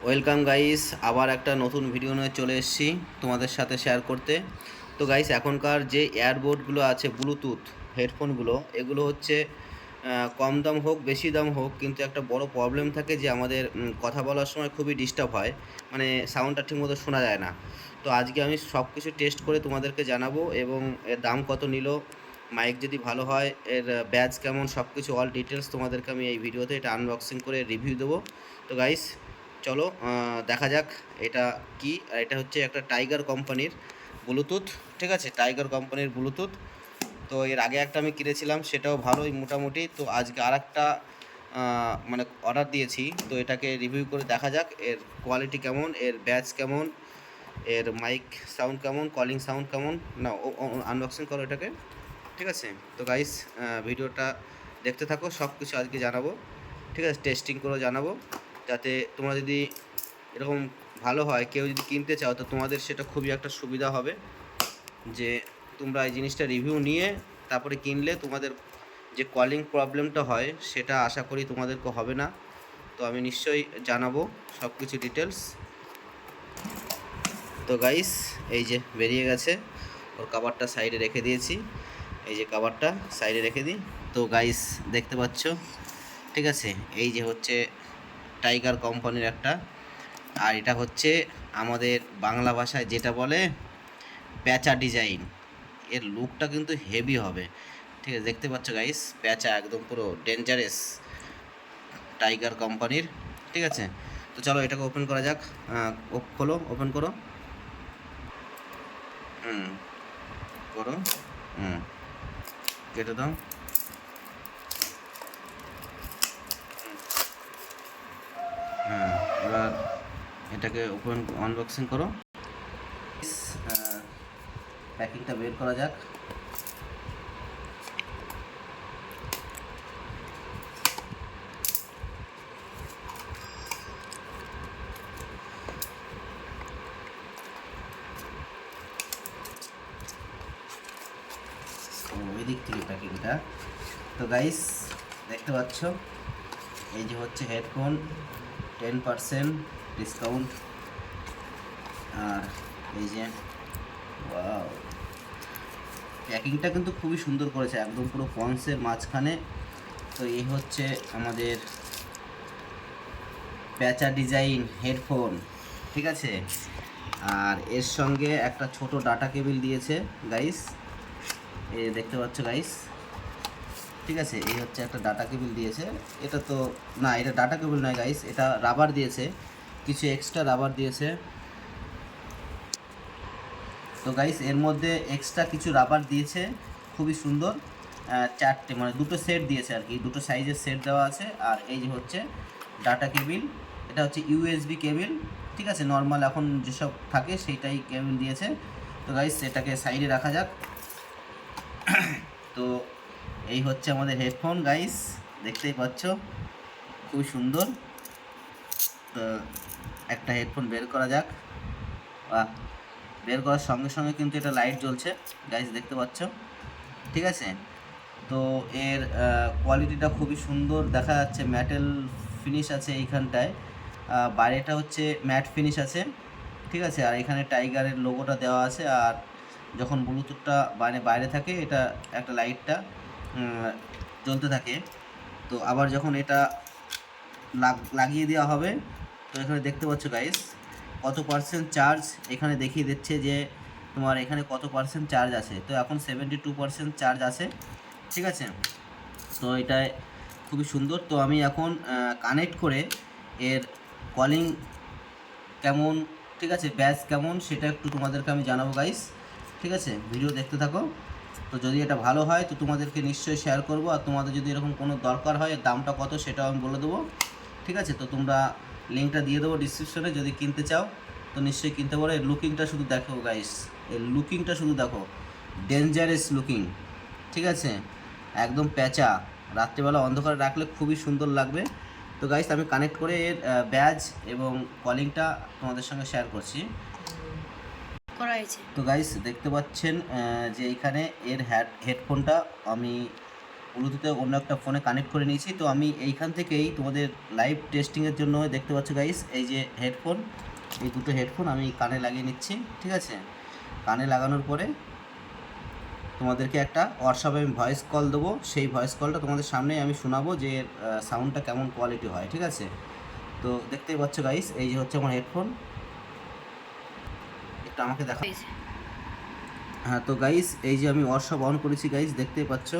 Welcome guys, আবার একটা নতুন ভিডিও নিয়ে চলে এসেছি তোমাদের সাথে শেয়ার করতে। তো গাইস, এখনকার যে এয়ারবোর্ডগুলো আছে, ব্লুটুথ হেডফোনগুলো, এগুলো হচ্ছে কম দাম হোক বেশি দাম হোক, কিন্তু একটা বড় প্রবলেম থাকে যে আমাদের কথা বলার সময় খুবই ডিস্টার্ব হয়, মানে সাউন্ডটা ঠিকমতো শোনা যায় না। তো আজকে আমি সব কিছু টেস্ট করে তোমাদেরকে জানাবো, এবং এর দাম কত নিল, মাইক যদি ভালো হয়, এর ব্যাজ কেমন, সব কিছু অল ডিটেলস তোমাদেরকে আমি এই ভিডিওতে এটা আনবক্সিং করে রিভিউ দেবো। তো গাইস চলো দেখা যাক এটা কি। আর এটা হচ্ছে একটা টাইগার কোম্পানির ব্লুটুথ, ঠিক আছে, টাইগার কোম্পানির ব্লুটুথ। তো এর আগে একটা আমি কিনেছিলাম, সেটাও ভালোই মোটামুটি। তো আজকে আর একটা মানে অর্ডার দিয়েছি, তো এটাকে রিভিউ করে দেখা যাক এর কোয়ালিটি কেমন, এর ব্যাচ কেমন, এর মাইক সাউন্ড কেমন, কলিং সাউন্ড কেমন। না, আনবক্সিং করো এটাকে, ঠিক আছে। তো গাইস, ভিডিওটা দেখতে থাকো, সব কিছু আজকে জানাবো, ঠিক আছে, টেস্টিং করে জানাবো, যাতে তোমরা যদি এরকম ভালো হয়, কেউ যদি কিনতে চাও, তো তোমাদের সেটা খুবই একটা সুবিধা হবে, যে তোমরা এই জিনিসটা রিভিউ নিয়ে তারপরে কিনলে তোমাদের যে কলিং প্রবলেমটা হয় সেটা আশা করি তোমাদেরকে হবে না। তো আমি নিশ্চয়ই জানাবো সব কিছু ডিটেলস। তো গাইস, এই যে বেরিয়ে গেছে, ওর কাভারটা সাইডে রেখে দিয়েছি, এই যে কাভারটা সাইডে রেখে দিই। তো গাইস দেখতে পাচ্ছ, ঠিক আছে, এই যে হচ্ছে টাইগার কোম্পানির একটা, আর এটা হচ্ছে আমাদের বাংলা ভাষায় যেটা বলে প্যাঁচা ডিজাইন। এর লুকটা কিন্তু হেভি হবে, ঠিক আছে, দেখতে পাচ্ছ গাইস, প্যাঁচা একদম পুরো ডেঞ্জারাস টাইগার কোম্পানির, ঠিক আছে। তো চলো এটাকে ওপেন করা যাক। খোলো, ওপেন করো। হুম, করো। হুম, কেটে দাও। হ্যাঁ, এবার এটাকে ওপেন আনবক্সিং করো। প্যাকিংটা বের করা যাক। ওই দিক থেকে প্যাকিংটা। তো গাইস দেখতে পাচ্ছ, এই যে হচ্ছে হেডফোন, 10% ডিসকাউন্ট। আর এই যে ওয়াও, প্যাকিংটা কিন্তু খুবই সুন্দর করেছে, একদম পুরো পন্সের মাঝখানে। তো এই হচ্ছে আমাদের প্যাঁচা ডিজাইন হেডফোন, ঠিক আছে। আর এর সঙ্গে একটা ছোট ডাটা কেবিল দিয়েছে গাইস, এই দেখতে পাচ্ছ গাইস, ঠিক আছে। এই হচ্ছে একটা ডাটা কেবিল দিয়েছে, এটা তো না, এটা ডাটা কেবিল নয় গাইস, এটা রাবার দিয়েছে, কিছু এক্সট্রা রাবার দিয়েছে। তো গাইস এর মধ্যে এক্সট্রা কিছু রাবার দিয়েছে, খুবই সুন্দর। চারটে, মানে দুটো সেট দিয়েছে আর কি, দুটো সাইজের সেট দেওয়া আছে। আর এই যে হচ্ছে ডাটা কেবিল, এটা হচ্ছে ইউএসবি কেবিল, ঠিক আছে, নর্মাল এখন যেসব থাকে সেইটাই কেবিল দিয়েছে। তো গাইস এটাকে সাইডে রাখা যাক। তো এই হচ্ছে আমাদের হেডফোন গাইস, দেখতেই পাচ্ছ, খুবই সুন্দর। তো একটা হেডফোন বের করা যাক। বাহ, বের করার সঙ্গে সঙ্গে কিন্তু এটা লাইট জ্বলছে গাইস, দেখতে পাচ্ছ, ঠিক আছে। তো এর কোয়ালিটিটা খুবই সুন্দর দেখা যাচ্ছে, ম্যাটেল ফিনিশ আছে এইখানটায়, বাইরেটা হচ্ছে ম্যাট ফিনিশ আছে, ঠিক আছে। আর এখানে টাইগারের লোগোটা দেওয়া আছে। আর যখন ব্লুটুথটা বাইরে থাকে, এটা একটা লাইটটা জ্বলতে থাকে। তো আবার যখন এটা লাগিয়ে দেওয়া হবে, তো এখানে দেখতে পাচ্ছ গাইস কত পার্সেন্ট চার্জ এখানে দেখিয়ে দিচ্ছে, যে তোমার এখানে কত পার্সেন্ট চার্জ আছে। তো এখন 72% চার্জ আছে, ঠিক আছে। তো এটাই খুবই সুন্দর। তো আমি এখন কানেক্ট করে এর কলিং কেমন, ঠিক আছে, ব্যাস কেমন, সেটা একটু তোমাদেরকে আমি জানাবো গাইস, ঠিক আছে, ভিডিও দেখতে থাকো। তো যদি এটা ভালো হয় তো তোমাদেরকে নিশ্চয়ই শেয়ার করব, আর তোমাদের যদি এরকম কোনো দরকার হয়, দামটা কত সেটাও আমি বলে দেবো, ঠিক আছে। তো তোমরা লিঙ্কটা দিয়ে দেবো ডিসক্রিপশনে, যদি কিনতে চাও তো নিশ্চয়ই কিনতে পারো। এর লুকিংটা শুধু দেখো গাইস, এর লুকিংটা শুধু দেখো, ডেঞ্জারাস লুকিং, ঠিক আছে, একদম প্যাঁচা, রাত্রিবেলা অন্ধকারে রাখলে খুবই সুন্দর লাগবে। তো গাইস আমি কানেক্ট করে এর ব্যাজ এবং কলিংটা তোমাদের সঙ্গে শেয়ার করছি। তো গাইস দেখতে পাচ্ছেন যে এখানে এর হেডফোনটা আমি ব্লুটুথে অন্য একটা ফোনে কানেক্ট করে নিয়েছি। তো আমি এইখান থেকেই তোমাদের লাইভ টেস্টিংয়ের জন্য দেখতে পাচ্ছ গাইস, এই যে হেডফোন, এই দুটো হেডফোন আমি কানে লাগিয়ে নিচ্ছি। ঠিক আছে, কানে লাগানোর পরে তোমাদেরকে একটা হোয়াটসঅ্যাপে আমি ভয়েস কল দেবো। সেই ভয়েস কলটা তোমাদের সামনে আমি শোনাবো যে সাউন্ডটা কেমন কোয়ালিটি হয়। ঠিক আছে, তো দেখতেই পাচ্ছ গাইস, এই যে হচ্ছে আমার হেডফোন। একটু আমাকে দেখা। হ্যাঁ, তো গাইস এই যে আমি হোয়াটসঅ্যাপ অন করেছি গাইস, দেখতেই পাচ্ছ।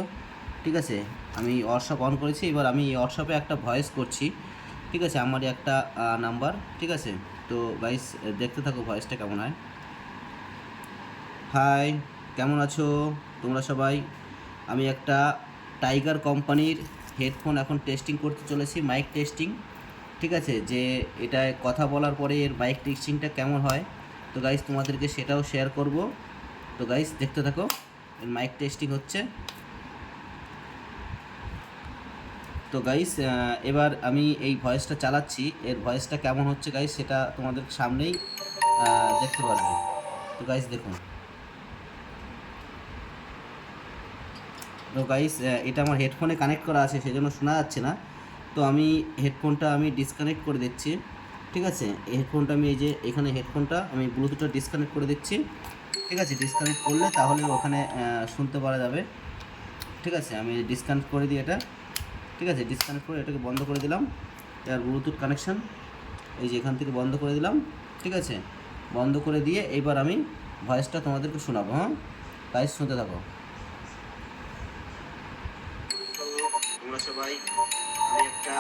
ঠিক আছে, আমি হোয়াটসঅ্যাপ অন করেছি। এবার আমি এই হোয়াটসঅ্যাপে একটা ভয়েস করছি। ঠিক আছে, আমারই একটা নাম্বার। ঠিক আছে, তো গাইস দেখতে থাকো ভয়েসটা কেমন হয়। হাই, কেমন আছো তোমরা সবাই? আমি একটা টাইগার কোম্পানির হেডফোন এখন টেস্টিং করতে চলেছি, মাইক টেস্টিং। ঠিক আছে, যে এটায় কথা বলার পরে এর মাইক টেস্টিংটা কেমন হয়, তো গাইস তোমাদেরকে সেটাও শেয়ার করব। তো গাইস দেখতে থাকো, এর মাইক টেস্টিং হচ্ছে। তো গাইস এবার আমি এই ভয়েসটা চালাচ্ছি, এর ভয়েসটা কেমন হচ্ছে গাইস সেটা তোমাদের সামনেই দেখতে পারবে। তো গাইস দেখুন। তো গাইস এটা আমার হেডফোনে কানেক্ট করা আছে, সেজন্য শোনা যাচ্ছে না। তো আমি হেডফোনটা আমি ডিসকানেক্ট করে দিচ্ছি। ঠিক আছে, এই হেডফোনটা আমি এই যে এখানে হেডফোনটা আমি ব্লুটুথটা ডিসকানেক্ট করে দিচ্ছি। ঠিক আছে, ডিসকানেক্ট করলে তাহলে ওখানে শুনতে পারা যাবে। ঠিক আছে, আমি ডিসকানেক্ট করে দিই এটা। ঠিক আছে, ডিসকানেক্ট করে এটাকে বন্ধ করে দিলাম। এর ব্লুটুথ কানেকশান এই যে এখান থেকে বন্ধ করে দিলাম। ঠিক আছে, বন্ধ করে দিয়ে এইবার আমি ভয়েসটা তোমাদেরকে শোনাবো। হ্যাঁ গাইস, শুনতে থাকো। তোমরা সবাই, আমি একটা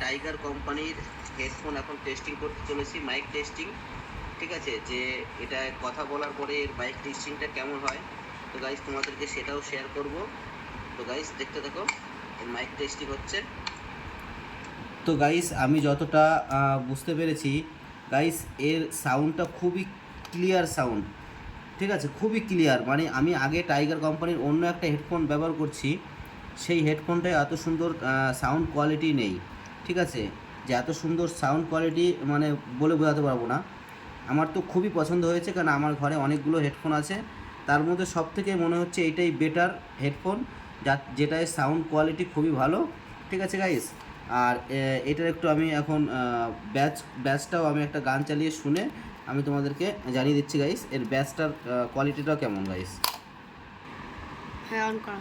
টাইগার কোম্পানির হেডফোন এখন টেস্টিং করতে চলেছি, মাইক টেস্টিং। ঠিক আছে, যে এটা কথা বলার পরে এর মাইক টেস্টিংটা কেমন হয়, তো গাইস তোমাদেরকে সেটাও শেয়ার করব। তো গাইস দেখতে থাকো, এর মাইক টেস্টিং হচ্ছে। তো গাইস আমি যতটা বুঝতে পেরেছি গাইস, এর সাউন্ডটা খুবই ক্লিয়ার সাউন্ড। ঠিক আছে, খুবই ক্লিয়ার। মানে আমি আগে টাইগার কোম্পানির অন্য একটা হেডফোন ব্যবহার করছি, সেই হেডফোনটায় এত সুন্দর সাউন্ড কোয়ালিটি নেই। ঠিক আছে, যে এত সুন্দর সাউন্ড কোয়ালিটি মানে বলে বোঝাতে পারবো না। আমার তো খুবই পছন্দ হয়েছে, কারণ আমার ঘরে অনেকগুলো হেডফোন আছে, তার মধ্যে সবথেকে মনে হচ্ছে এইটাই বেটার হেডফোন, যেটায় সাউন্ড কোয়ালিটি খুবই ভালো। ঠিক আছে গাইস, আর এটার একটু আমি এখন ব্যাচটাও আমি একটা গান চালিয়ে শুনে আমি তোমাদেরকে জানিয়ে দিচ্ছি গাইস, এর ব্যাচটার কোয়ালিটিটাও কেমন গাইস। হ্যাঁ, অন করা।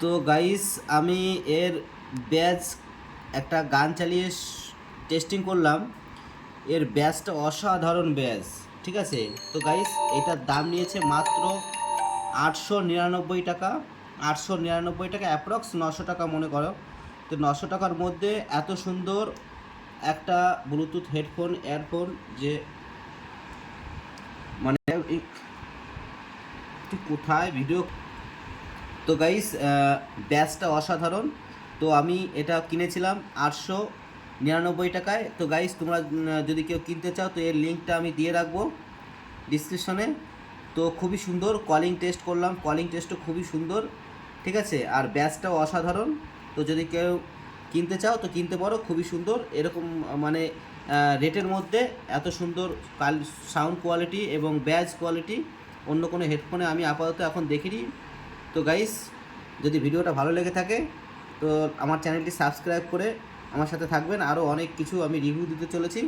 তো গাইস আমি এর ব্যাচ একটা গান চালিয়ে টেস্টিং করলাম। এর ব্যাচটা অসাধারণ ব্যাচ। ঠিক আছে, তো গাইস এটার দাম নিয়েছে মাত্র 899 টাকা। 899 টাকা, অ্যাপ্রক্স 900 টাকা মনে করো। তো 900 টাকার মধ্যে এত সুন্দর একটা ব্লুটুথ হেডফোন ইয়ারফোন, যে মানে তুই কোথায় ভিডিও। তো গাইস ব্যাচটা অসাধারণ। তো আমি এটা কিনেছিলাম 899 টাকায়। তো গাইস তোমরা যদি কেউ কিনতে চাও তো এর লিঙ্কটা আমি দিয়ে রাখবো ডিসক্রিপশনে। তো খুবই সুন্দর, কলিং টেস্ট করলাম, কলিং টেস্টও খুবই সুন্দর। ঠিক আছে, আর ব্যাচটাও অসাধারণ। তো যদি কেউ কিনতে চাও তো কিনতে পারো, খুবই সুন্দর। এরকম মানে রেটের মধ্যে এত সুন্দর সাউন্ড কোয়ালিটি এবং ব্যাচ কোয়ালিটি অন্য কোনো হেডফোনে আমি আপাতত এখন দেখিনি। তো গাইস যদি ভিডিওটা ভালো লেগে থাকে তো আমার চ্যানেলটি সাবস্ক্রাইব করে আমার সাথে থাকবেন, আরও অনেক কিছু আমি রিভিউ দিতে চলেছি।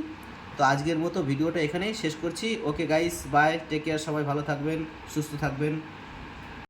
তো আজকের মতো ভিডিওটা এখানেই শেষ করছি। Okay guys, bye, take care, সবাই ভালো থাকবেন, সুস্থ থাকবেন।